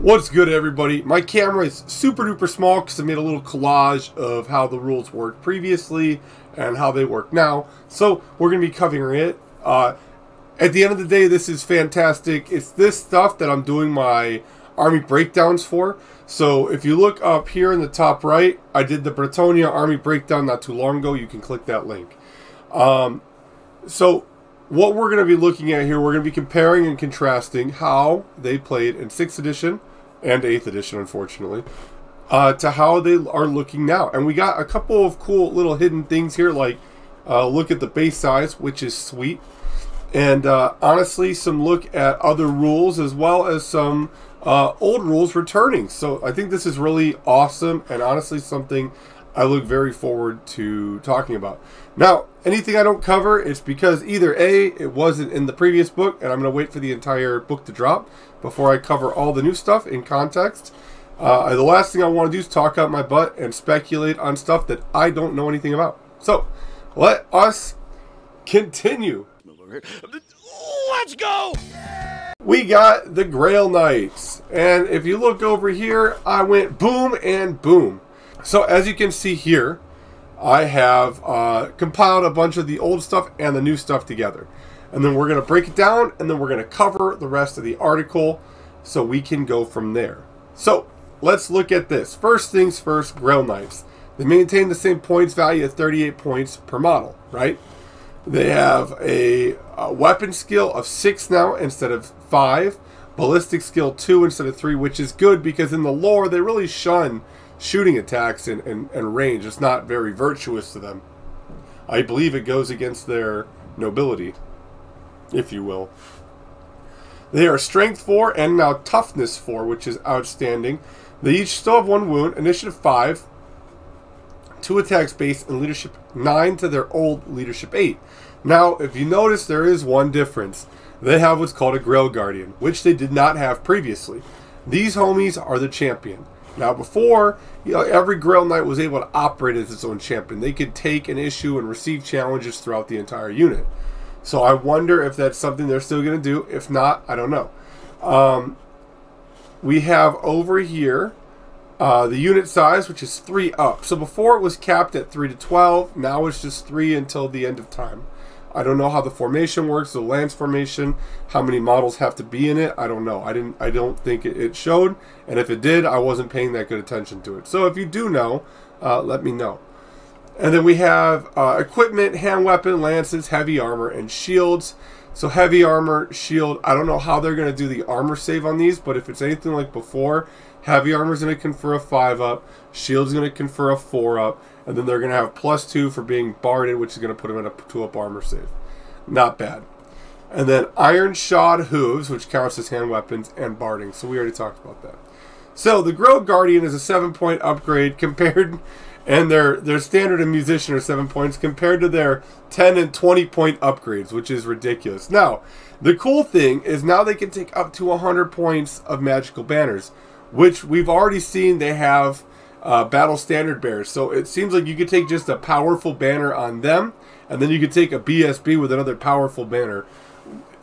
What's good, everybody? My camera is super duper small because I made a little collage of how the rules worked previously and how they work now. So we're going to be covering it. At the end of the day, this is fantastic. It's this stuff that I'm doing my army breakdowns for. So if you look up here in the top right, I did the Bretonnia army breakdown not too long ago. You can click that link. So what we're going to be looking at here, we're going to be comparing and contrasting how they played in 6th edition and 8th edition, unfortunately, to how they are looking now. And we got a couple of cool little hidden things here, like look at the base size, which is sweet. And honestly, some look at other rules as well as some old rules returning. So I think this is really awesome and honestly something I look very forward to talking about. Now, anything I don't cover, it's because either A, it wasn't in the previous book, and I'm going to wait for the entire book to drop before I cover all the new stuff in context. The last thing I want to do is talk out my butt and speculate on stuff that I don't know anything about. So, let us continue. Let's go! We got the Grail Knights, and if you look over here, I went boom and boom. So as you can see here, I have compiled a bunch of the old stuff and the new stuff together. And then we're going to break it down, and then we're going to cover the rest of the article so we can go from there. So let's look at this. First things first, Grail Knights. They maintain the same points value at 38 points per model, right? They have a weapon skill of 6 now instead of 5. Ballistic skill 2 instead of 3, which is good because in the lore they really shun shooting attacks and range. It's not very virtuous to them. I believe it goes against their nobility, if you will. They are strength 4 and now toughness 4, which is outstanding. They each still have 1 wound, initiative 5, 2 attacks base, and leadership 9 to their old leadership 8. Now, if you notice, there is one difference. They have what's called a Grail Guardian, which they did not have previously. These homies are the champion. Now before, every Grail Knight was able to operate as its own champion. They could take an issue and receive challenges throughout the entire unit. So I wonder if that's something they're still going to do. If not, I don't know. We have over here the unit size, which is 3 up. So before it was capped at 3 to 12. Now it's just 3 until the end of time. I don't know how the formation works, the lance formation, how many models have to be in it. I don't know. I don't think it showed, and if it did, I wasn't paying that good attention to it. So if you do know, let me know. And then we have equipment, hand weapon, lances, heavy armor, and shields. So heavy armor, shield, I don't know how they're going to do the armor save on these, but if it's anything like before, heavy armor is going to confer a 5 up, shield's going to confer a 4 up, and then they're going to have +2 for being barded, which is going to put them in a 2 up armor save. Not bad. And then iron shod hooves, which counts as hand weapons, and barding. So we already talked about that. So the Grail Guardian is a 7-point upgrade compared, and their standard and musician are 7 points compared to their 10 and 20-point upgrades, which is ridiculous. Now, the cool thing is now they can take up to 100 points of magical banners, which we've already seen they have battle standard bearers. So it seems like you could take just a powerful banner on them, and then you could take a BSB with another powerful banner.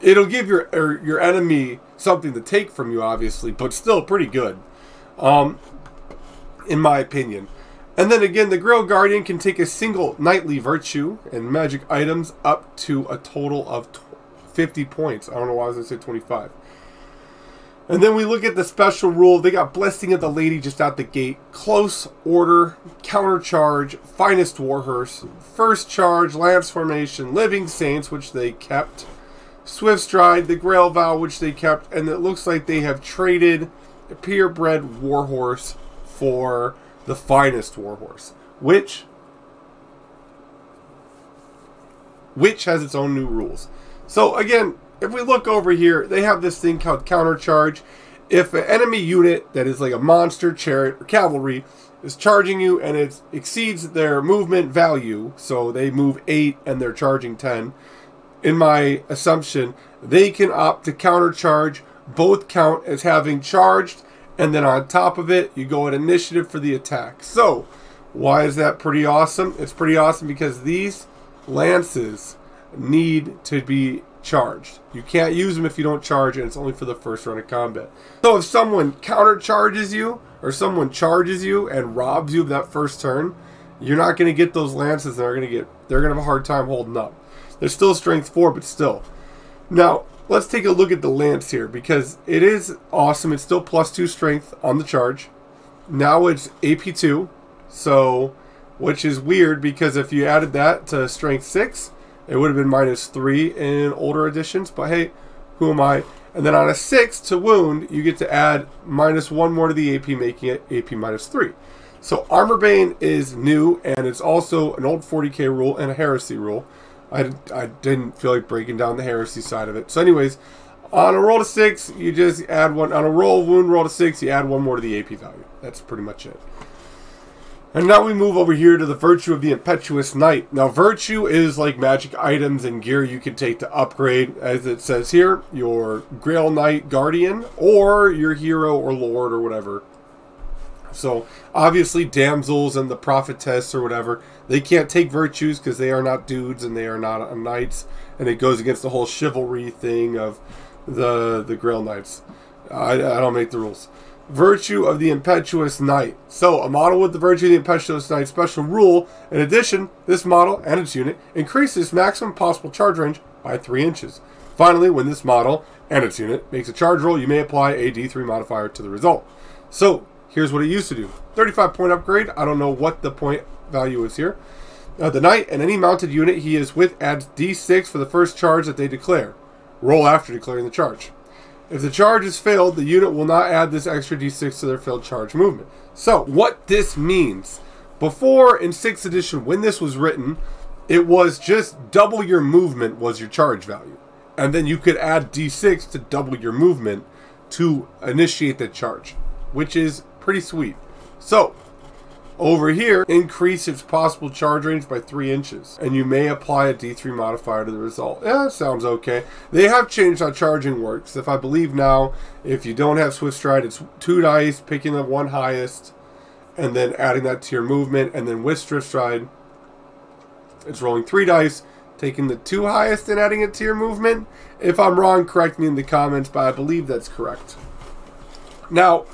It'll give your enemy something to take from you, obviously, but still pretty good, in my opinion. And then again, the Grail Guardian can take a single knightly virtue and magic items up to a total of 50 points. I don't know why I was going to say 25. And then we look at the special rule. They got Blessing of the Lady just out the gate. Close Order, Counter Charge, Finest Warhorse, First Charge, Lance Formation, Living Saints, which they kept, Swift Stride, the Grail Vow, which they kept, and it looks like they have traded a Purebred Warhorse for the Finest Warhorse, which has its own new rules. So again, if we look over here, they have this thing called Counter Charge. If an enemy unit that is like a monster, chariot, or cavalry is charging you and it exceeds their movement value, so they move 8 and they're charging 10, in my assumption, they can opt to counter charge. Both count as having charged, and then on top of it, you go at initiative for the attack. So, why is that pretty awesome? It's pretty awesome because these lances need to be charged. You can't use them if you don't charge, and it's only for the first round of combat. So if someone counter charges you, or someone charges you and robs you of that first turn, you're not going to get those lances, and they're going to have a hard time holding up. They're still strength 4, but still. Now, let's take a look at the lance here, because it is awesome. It's still +2 strength on the charge. Now it's AP 2, so, which is weird, because if you added that to strength 6, it would have been -3 in older editions, but hey, who am I? And then on a 6 to wound, you get to add -1 more to the AP, making it AP -3. So Armor Bane is new, and it's also an old 40k rule and a heresy rule. I didn't feel like breaking down the heresy side of it. So anyways, on a roll to 6, you just add 1. On a wound roll to 6, you add 1 more to the AP value. That's pretty much it. And now we move over here to the Virtue of the Impetuous Knight. Now, Virtue is like magic items and gear you can take to upgrade, as it says here, your Grail Knight Guardian, or your hero or lord or whatever. So, obviously, damsels and the prophetess or whatever, they can't take virtues because they are not dudes and they are not knights. And it goes against the whole chivalry thing of the Grail Knights. I don't make the rules. Virtue of the Impetuous Knight. So, a model with the Virtue of the Impetuous Knight special rule. In addition, this model and its unit increases maximum possible charge range by 3 inches. Finally, when this model and its unit makes a charge roll, you may apply a D3 modifier to the result. So, here's what it used to do. 35 point upgrade. I don't know what the point value is here. The Knight and any mounted unit he is with adds D6 for the first charge that they declare. Roll after declaring the charge. If the charge is failed, the unit will not add this extra D6 to their failed charge movement. So, what this means, before in 6th edition, when this was written, it was just double your movement was your charge value. And then you could add D6 to double your movement to initiate that charge, which is pretty sweet. So, over here, increase its possible charge range by 3 inches. And you may apply a D3 modifier to the result. Yeah, that sounds okay. They have changed how charging works. If I believe now, if you don't have Swift Stride, it's 2 dice, picking the 1 highest, and then adding that to your movement. And then with Swift Stride, it's rolling 3 dice, taking the 2 highest and adding it to your movement. If I'm wrong, correct me in the comments, but I believe that's correct. Now,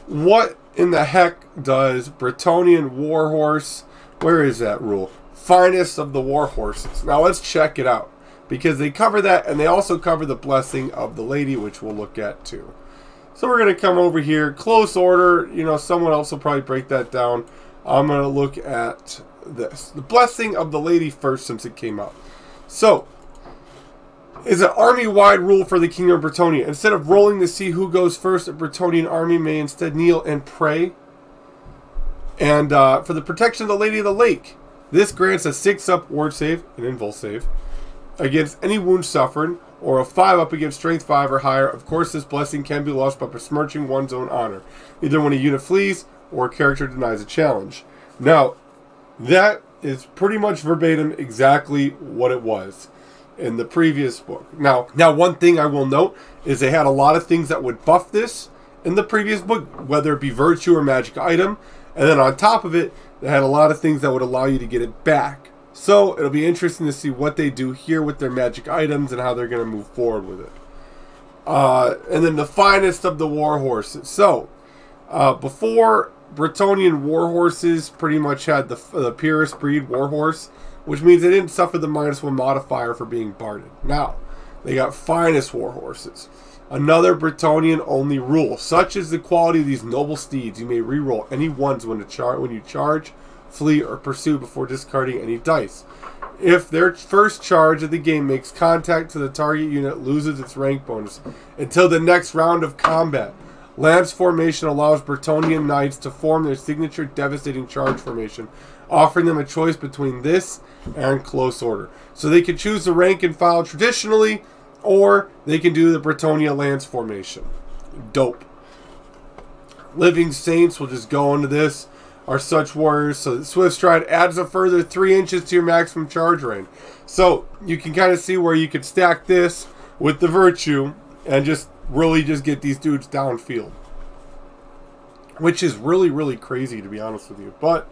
what in the heck does Bretonnian Warhorse, where is that rule? Finest of the War Horses. Now let's check it out, because they cover that, and they also cover the Blessing of the Lady, which we'll look at too. So we're going to come over here, close order, you know, someone else will probably break that down. I'm going to look at this. The Blessing of the Lady first, since it came out. So, is an army-wide rule for the Kingdom of Bretonnia. Instead of rolling to see who goes first, a Bretonnian army may instead kneel and pray. And for the protection of the Lady of the Lake, this grants a 6-up ward save, an invul save, against any wound suffered, or a 5-up against strength 5 or higher. Of course, this blessing can be lost by besmirching one's own honor, either when a unit flees or a character denies a challenge. Now, that is pretty much verbatim exactly what it was in the previous book. Now one thing I will note is they had a lot of things that would buff this in the previous book, whether it be virtue or magic item, and then on top of it, they had a lot of things that would allow you to get it back. So it'll be interesting to see what they do here with their magic items and how they're going to move forward with it. And then the finest of the war horses. So before, Bretonnian war horses pretty much had the purest breed war horse, which means they didn't suffer the -1 modifier for being barded. Now, they got finest war horses. Another Bretonnian only rule. Such is the quality of these noble steeds, you may reroll any ones when you charge, flee, or pursue before discarding any dice. If their first charge of the game makes contact to the target unit, loses its rank bonus until the next round of combat. Lance formation allows Bretonnian knights to form their signature devastating charge formation, offering them a choice between this and close order. So they can choose the rank and file traditionally, or they can do the Bretonnia Lance formation. Dope. Living Saints, will just go into this, are such warriors. So the Swift Stride adds a further 3 inches to your maximum charge range. So you can kind of see where you could stack this with the Virtue and just really just get these dudes downfield. Which is really, really crazy, to be honest with you. But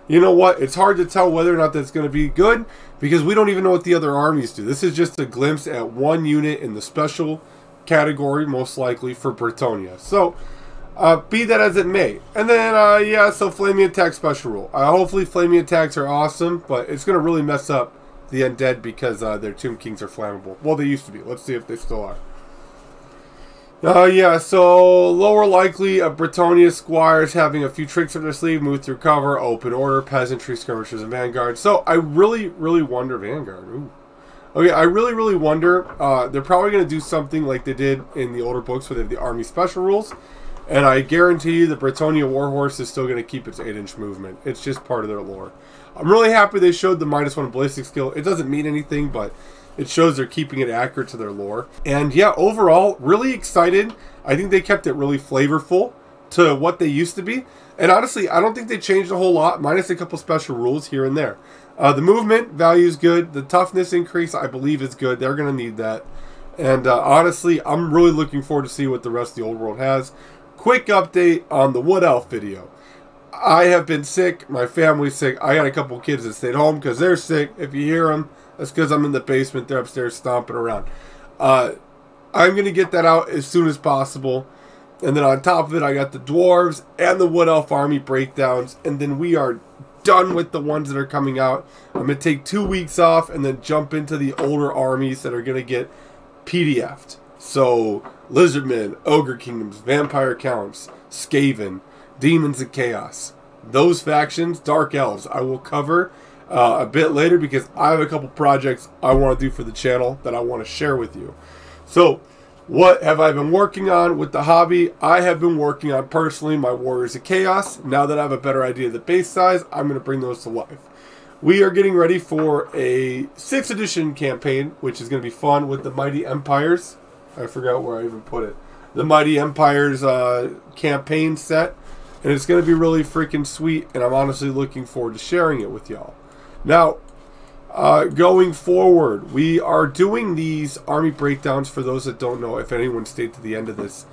you know what? It's hard to tell whether or not that's going to be good because we don't even know what the other armies do. This is just a glimpse at one unit in the special category, most likely for Bretonnia. So, be that as it may. And then, yeah, so flaming attack special rule. Hopefully flaming attacks are awesome, but it's going to really mess up the undead because their Tomb Kings are flammable. Well, they used to be. Let's see if they still are. Yeah, so lower likely of Bretonnia squires having a few tricks up their sleeve, move through cover, open order, peasantry, skirmishers, and vanguard. So I really wonder vanguard. Ooh. Okay, I really wonder. They're probably going to do something like they did in the older books where they have the army special rules. And I guarantee you the Bretonnia Warhorse is still going to keep its 8-inch movement. It's just part of their lore. I'm really happy they showed the -1 ballistic skill. It doesn't mean anything, but it shows they're keeping it accurate to their lore. And yeah, overall, really excited. I think they kept it really flavorful to what they used to be. And honestly, I don't think they changed a whole lot, minus a couple special rules here and there. The movement value is good. The toughness increase, I believe, is good. They're going to need that. And honestly, I'm really looking forward to see what the rest of the Old World has. Quick update on the Wood Elf video. I have been sick. My family's sick. I got a couple kids that stayed home because they're sick. If you hear them, that's because I'm in the basement. They're upstairs stomping around. I'm going to get that out as soon as possible. And then on top of it, I got the Dwarves and the Wood Elf Army breakdowns. And then we are done with the ones that are coming out. I'm going to take 2 weeks off and then jump into the older armies that are going to get PDF'd. So, Lizardmen, Ogre Kingdoms, Vampire Counts, Skaven, Demons of Chaos. Those factions, Dark Elves, I will cover a bit later because I have a couple projects I want to do for the channel that I want to share with you. So, what have I been working on with the hobby? I have been working on, personally, my Warriors of Chaos. Now that I have a better idea of the base size, I'm going to bring those to life. We are getting ready for a 6th edition campaign, which is going to be fun with the Mighty Empires. I forgot where I even put it. The Mighty Empires campaign set. And it's going to be really freaking sweet. And I'm honestly looking forward to sharing it with y'all. Now, going forward, we are doing these army breakdowns for those that don't know, if anyone stayed to the end of this,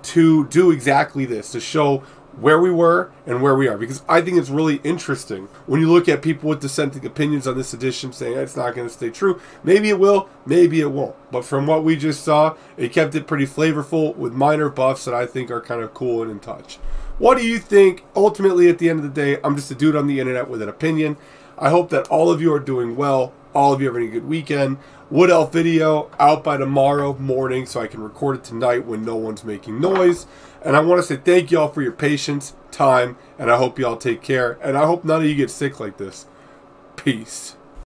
to do exactly this, to show where we were and where we are, because I think it's really interesting when you look at people with dissenting opinions on this edition saying it's not going to stay true. Maybe it will, maybe it won't, but from what we just saw, it kept it pretty flavorful with minor buffs that I think are kind of cool and in touch. What do you think? Ultimately, at the end of the day, I'm just a dude on the internet with an opinion. I hope that all of you are doing well, all of you having a good weekend. Wood Elf video out by tomorrow morning so I can record it tonight when no one's making noise. And I want to say thank you all for your patience, time, and I hope you all take care. And I hope none of you get sick like this. Peace.